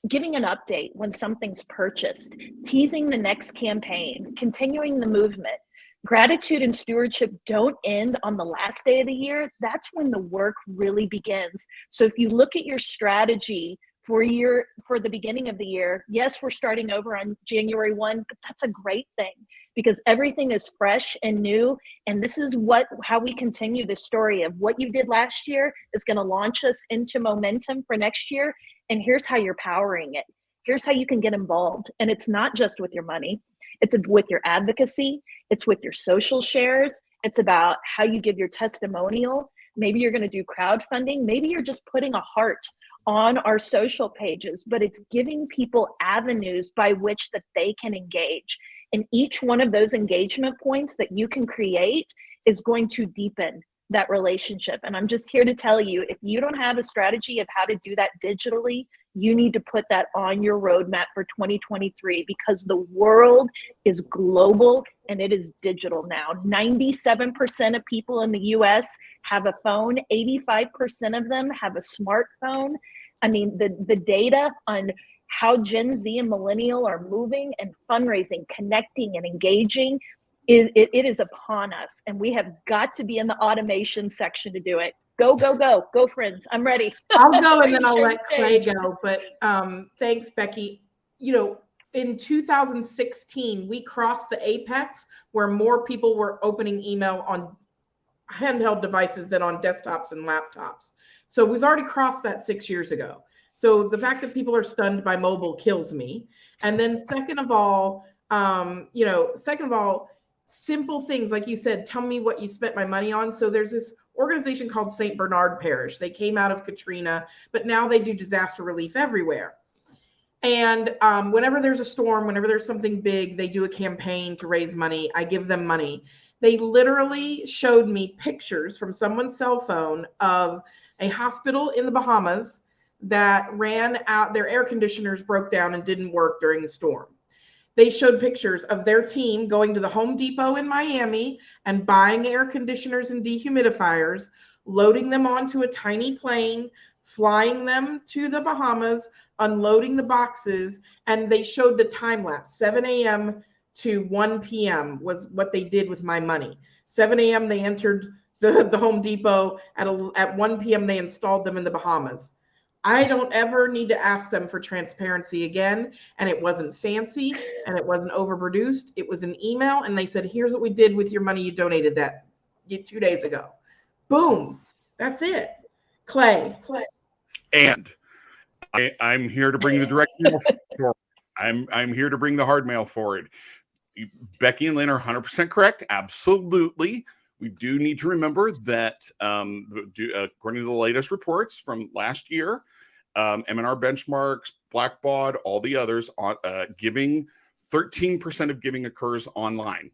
giving an update when something's purchased, teasing the next campaign, continuing the movement. Gratitude and stewardship don't end on the last day of the year. That's when the work really begins. So if you look at your strategy for the beginning of the year, yes, we're starting over on January 1, but that's a great thing. because everything is fresh and new. And this is how we continue the story of what you did last year is going to launch us into momentum for next year. And here's how you're powering it. Here's how you can get involved. And it's not just with your money. It's with your advocacy. It's with your social shares. It's about how you give your testimonial. Maybe you're going to do crowdfunding. Maybe you're just putting a heart on our social pages, but it's giving people avenues by which that they can engage. And each one of those engagement points that you can create is going to deepen that relationship. And I'm just here to tell you, if you don't have a strategy of how to do that digitally, you need to put that on your roadmap for 2023, because the world is global and it is digital now. 97% of people in the US have a phone. 85% of them have a smartphone. I mean, the data on how Gen Z and millennial are moving and fundraising, connecting and engaging, it is upon us. And we have got to be in the automation section to do it. Go, go, go, go, friends. I'm ready. I'll go and then I'll let Clay go. But thanks, Becky. You know, in 2016, we crossed the apex where more people were opening email on handheld devices than on desktops and laptops. So we've already crossed that 6 years ago. So the fact that people are stunned by mobile kills me. And then second of all, simple things like you said, tell me what you spent my money on. So there's this organization called St. Bernard Parish. They came out of Katrina, but now they do disaster relief everywhere. And whenever there's a storm, whenever there's something big, they do a campaign to raise money. I give them money. They literally showed me pictures from someone's cell phone of a hospital in the Bahamas that ran out, their air conditioners broke down and didn't work during the storm. They showed pictures of their team going to the Home Depot in Miami and buying air conditioners and dehumidifiers, loading them onto a tiny plane, flying them to the Bahamas, unloading the boxes, and they showed the time lapse. 7 a.m. to 1 p.m. was what they did with my money. 7 a.m. they entered the Home Depot. At 1 p.m. they installed them in the Bahamas. I don't ever need to ask them for transparency again. And it wasn't fancy and it wasn't overproduced. It was an email and they said, here's what we did with your money you donated 2 days ago. Boom. That's it. Clay. And I'm here to bring the direct mail forward. I'm here to bring the hard mail forward. Becky and Lynne are 100% correct. Absolutely. We do need to remember that according to the latest reports from last year, M&R benchmarks, Blackbaud, all the others, giving 13% of giving occurs online,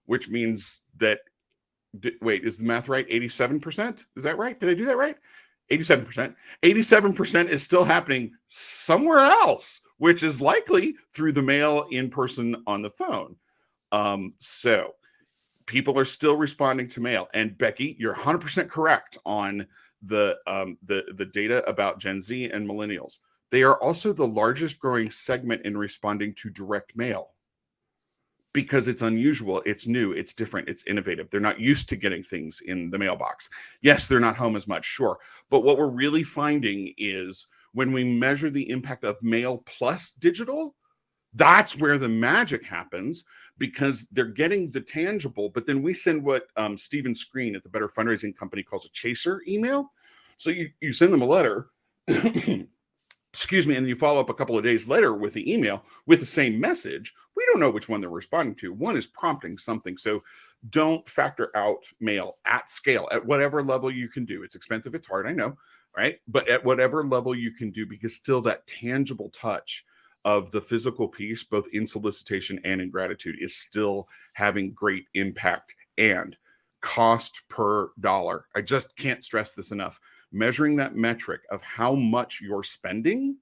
which means that, wait, is the math right? 87%? Is that right? Did I do that right? 87%. 87% is still happening somewhere else, which is likely through the mail, in person, on the phone. So people are still responding to mail. And Becky, you're 100% correct on the data about Gen Z and millennials. They are also the largest growing segment in responding to direct mail because it's unusual, it's new, it's different, it's innovative. They're not used to getting things in the mailbox. Yes, they're not home as much, sure. But what we're really finding is when we measure the impact of mail plus digital, that's where the magic happens, because they're getting the tangible, but then we send what Stephen Screen at the Better Fundraising Company calls a chaser email. So you send them a letter, excuse me, and you follow up a couple of days later with the email with the same message. We don't know which one they're responding to. One is prompting something. So don't factor out mail at scale, at whatever level you can do. It's expensive, it's hard, I know, right? But at whatever level you can do, because still that tangible touch of the physical piece, both in solicitation and in gratitude, is still having great impact. And cost per dollar, I just can't stress this enough. Measuring that metric of how much you're spending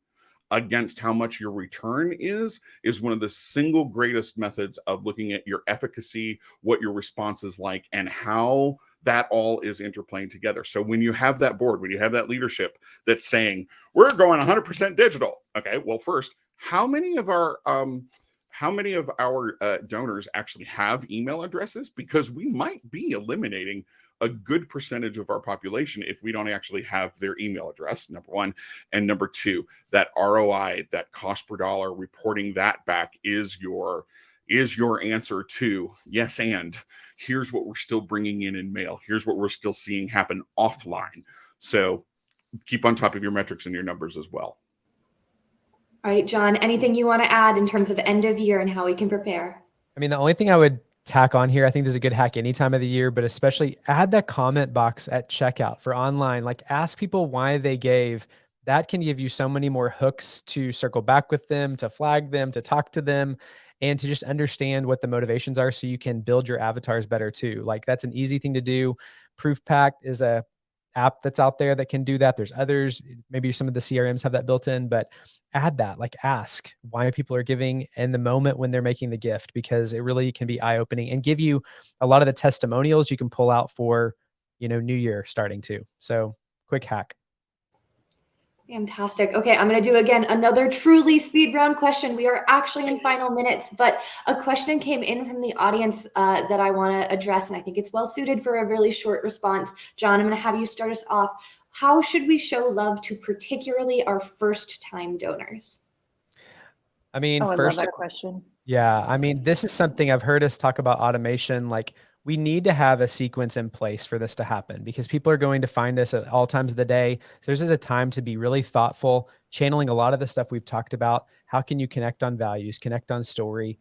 against how much your return is one of the single greatest methods of looking at your efficacy, what your response is like, and how that all is interplaying together. So when you have that board, when you have that leadership that's saying, we're going 100% digital. Okay, well, first, how many of our donors actually have email addresses? Because we might be eliminating a good percentage of our population if we don't actually have their email address, number one. And number two, that ROI, that cost per dollar, reporting that back is your is your answer to yes, and here's what we're still bringing in mail. Here's what we're still seeing happen offline. So keep on top of your metrics and your numbers as well. All right, John, anything you want to add in terms of end of year and how we can prepare? I mean, the only thing I would tack on here, I think there's a good hack any time of the year, but especially add that comment box at checkout for online. Like, ask people why they gave. That can give you so many more hooks to circle back with them, to flag them, to talk to them, and to just understand what the motivations are so you can build your avatars better too. Like, that's an easy thing to do. Proof Pact is a app that's out there that can do that. There's others, maybe some of the CRMs have that built in, but add that, like, ask why people are giving in the moment when they're making the gift, because it really can be eye-opening and give you a lot of the testimonials you can pull out for, New Year starting too. So quick hack. Fantastic. Okay, I'm going to do again another truly speed round question. We are actually in final minutes, but a question came in from the audience that I want to address, and I think it's well suited for a really short response. John, I'm going to have you start us off. How should we show love to particularly our first-time donors? I mean, I first, love that question. yeah, I mean, this is something I've heard us talk about automation. Like, we need to have a sequence in place for this to happen, because people are going to find us at all times of the day. So there's a time to be really thoughtful, channeling a lot of the stuff we've talked about. How can you connect on values, connect on story,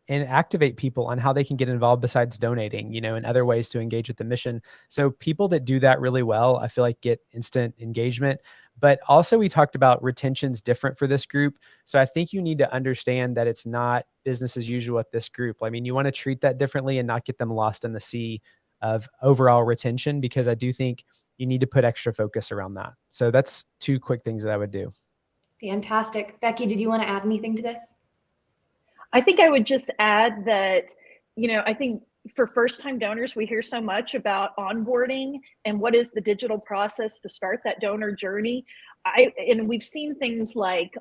and activate people on how they can get involved besides donating, and other ways to engage with the mission. So people that do that really well, I feel like, get instant engagement. But also, we talked about retention's different for this group. So I think you need to understand that it's not business as usual at this group. I mean, you want to treat that differently and not get them lost in the sea of overall retention, because I do think you need to put extra focus around that. So that's 2 quick things that I would do. Fantastic. Becky, did you want to add anything to this? I think I would just add that, I think for first-time donors, we hear so much about onboarding and what is the digital process to start that donor journey. And we've seen things like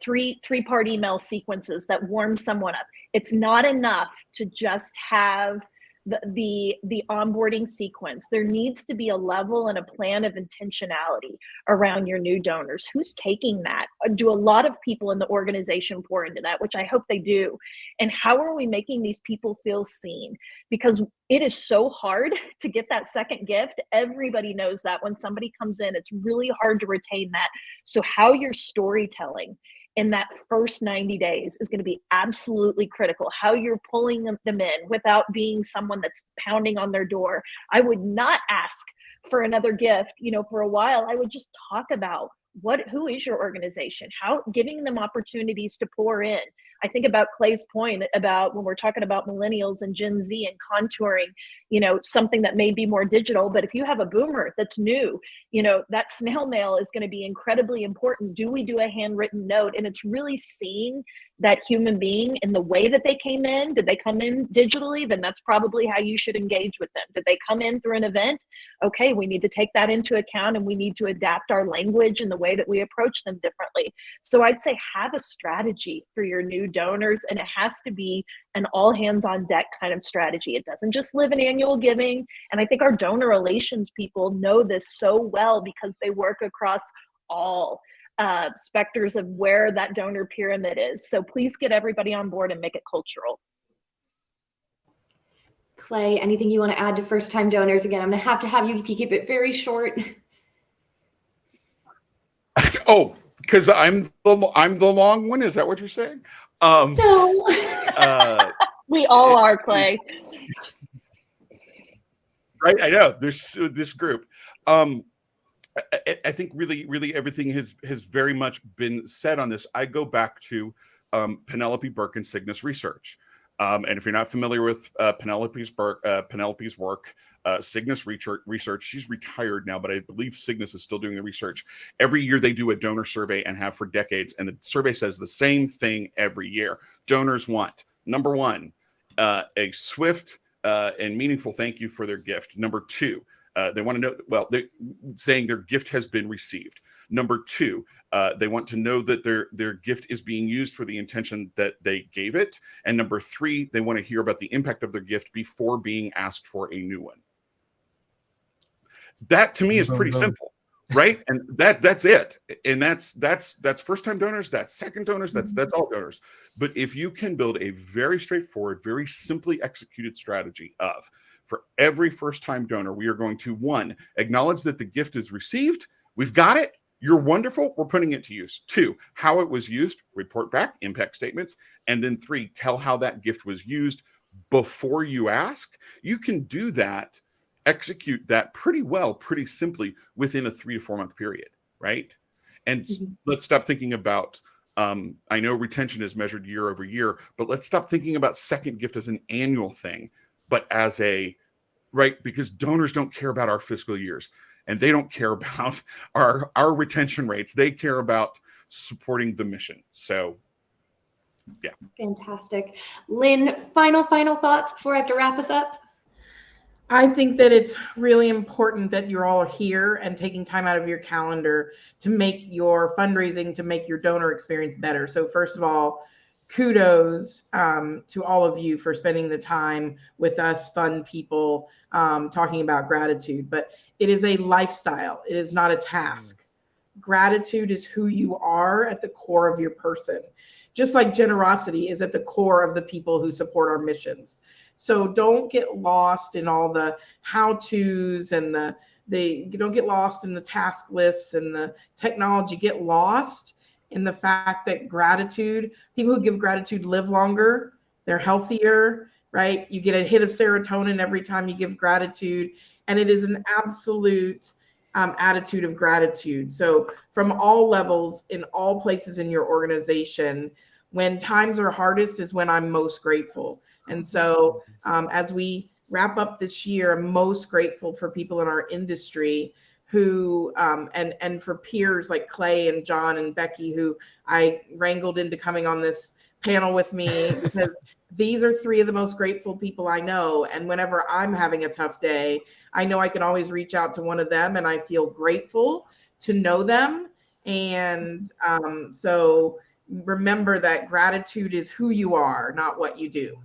three-part email sequences that warm someone up. It's not enough to just have the onboarding sequence. There needs to be a level and a plan of intentionality around your new donors. Who's taking that? Do a lot of people in the organization pour into that, which I hope they do? And how are we making these people feel seen? Because it is so hard to get that second gift. Everybody knows that when somebody comes in, it's really hard to retain that. So how you're storytelling in that first 90 days is going to be absolutely critical. How you're pulling them in without being someone that's pounding on their door. I would not ask for another gift, for a while. I would just talk about who is your organization? How giving them opportunities to pour in. I think about Clay's point about when we're talking about millennials and Gen Z and contouring, something that may be more digital, but if you have a boomer that's new, that snail mail is going to be incredibly important. Do we do a handwritten note? And it's really seeing that human being in the way that they came in. Did they come in digitally? Then that's probably how you should engage with them. Did they come in through an event? Okay, we need to take that into account, and we need to adapt our language and the way that we approach them differently. So I'd say have a strategy for your new donors, and it has to be an all hands on deck kind of strategy. It doesn't just live in annual giving. And I think our donor relations people know this so well because they work across all specters of where that donor pyramid is. So please get everybody on board and make it cultural. Clay, anything you want to add to first-time donors? Again, I'm going to have you keep it very short. Oh, because I'm the long one. Is that what you're saying? No. We all are, Clay. Right, I know. There's this group. I think really everything has very much been said on this. I go back to Penelope Burke and Cygnus Research. And if you're not familiar with Penelope's work, Cygnus Research, she's retired now, but I believe Cygnus is still doing the research. Every year they do a donor survey and have for decades. And the survey says the same thing every year. Donors want, number one, a swift and meaningful thank you for their gift. Number two, they want to know, they're saying their gift has been received. Number two, they want to know that their gift is being used for the intention that they gave it. And number three, they want to hear about the impact of their gift before being asked for a new one. That to me is pretty simple. right? And that's it. And that's first-time donors, that's second donors, that's all donors. But if you can build a very straightforward, very simply executed strategy of, for every first-time donor, we are going to, 1, acknowledge that the gift is received. We've got it. You're wonderful. We're putting it to use. 2, how it was used, report back, impact statements. And then 3, tell how that gift was used before you ask. You can do that, execute that pretty well, pretty simply within a 3 to 4 month period, right? And let's stop thinking about, I know retention is measured year over year, but let's stop thinking about second gift as an annual thing, but as a, right? Because donors don't care about our fiscal years, and they don't care about our retention rates. They care about supporting the mission. So, yeah. Fantastic. Lynn, final thoughts before I have to wrap us up? I think that it's really important that you're all here and taking time out of your calendar to make your fundraising, to make your donor experience better. So first of all, kudos to all of you for spending the time with us fun people talking about gratitude. But it is a lifestyle. It is not a task. Gratitude is who you are at the core of your person. Just like generosity is at the core of the people who support our missions. So don't get lost in all the how-tos and you don't get lost in the task lists and the technology. Get lost in the fact that gratitude, people who give gratitude live longer, they're healthier, right? You get a hit of serotonin every time you give gratitude. And it is an absolute attitude of gratitude. So from all levels, in all places in your organization, when times are hardest is when I'm most grateful. And so as we wrap up this year, I'm most grateful for people in our industry who, and for peers like Clay and John and Becky, who I wrangled into coming on this panel with me, because these are 3 of the most grateful people I know. And whenever I'm having a tough day, I know I can always reach out to one of them, and I feel grateful to know them. And so remember that gratitude is who you are, not what you do.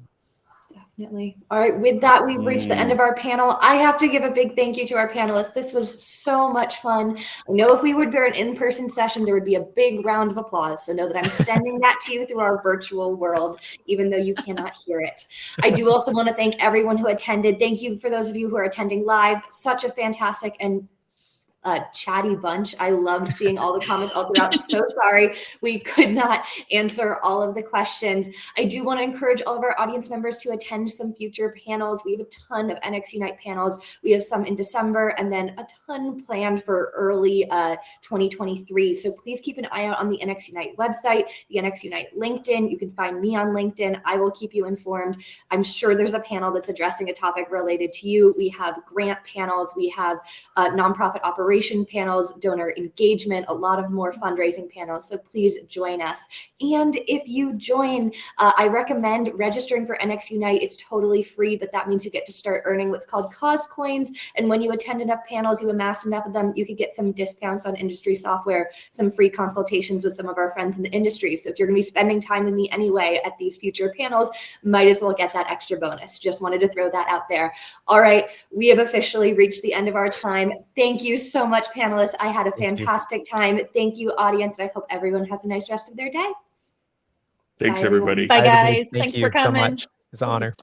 Definitely. All right. With that, we've reached the end of our panel. I have to give a big thank you to our panelists. This was so much fun. I know if we would be an in-person session, there would be a big round of applause. So know that I'm sending that to you through our virtual world, even though you cannot hear it. I do also want to thank everyone who attended. Thank you for those of you who are attending live. Such a fantastic and chatty bunch. I loved seeing all the comments all throughout. So sorry we could not answer all of the questions. I do want to encourage all of our audience members to attend some future panels. We have a ton of NXUnite panels. We have some in December and then a ton planned for early 2023. So please keep an eye out on the NXUnite website, the NXUnite LinkedIn. You can find me on LinkedIn. I will keep you informed. I'm sure there's a panel that's addressing a topic related to you. We have grant panels. We have nonprofit operation panels, donor engagement, a lot of more fundraising panels. So please join us. And if you join, I recommend registering for NXUnite. It's totally free, but that means you get to start earning what's called cause coins. And when you attend enough panels, you amass enough of them, you could get some discounts on industry software, some free consultations with some of our friends in the industry. So if you're going to be spending time with me anyway at these future panels, might as well get that extra bonus. Just wanted to throw that out there. All right, we have officially reached the end of our time. Thank you so much, panelists. I had a fantastic time. Thank you, audience. I hope everyone has a nice rest of their day. Thanks, Bye, everybody. Bye, Bye, everybody. guys. Thank Thanks you for coming. so much. It's an honor.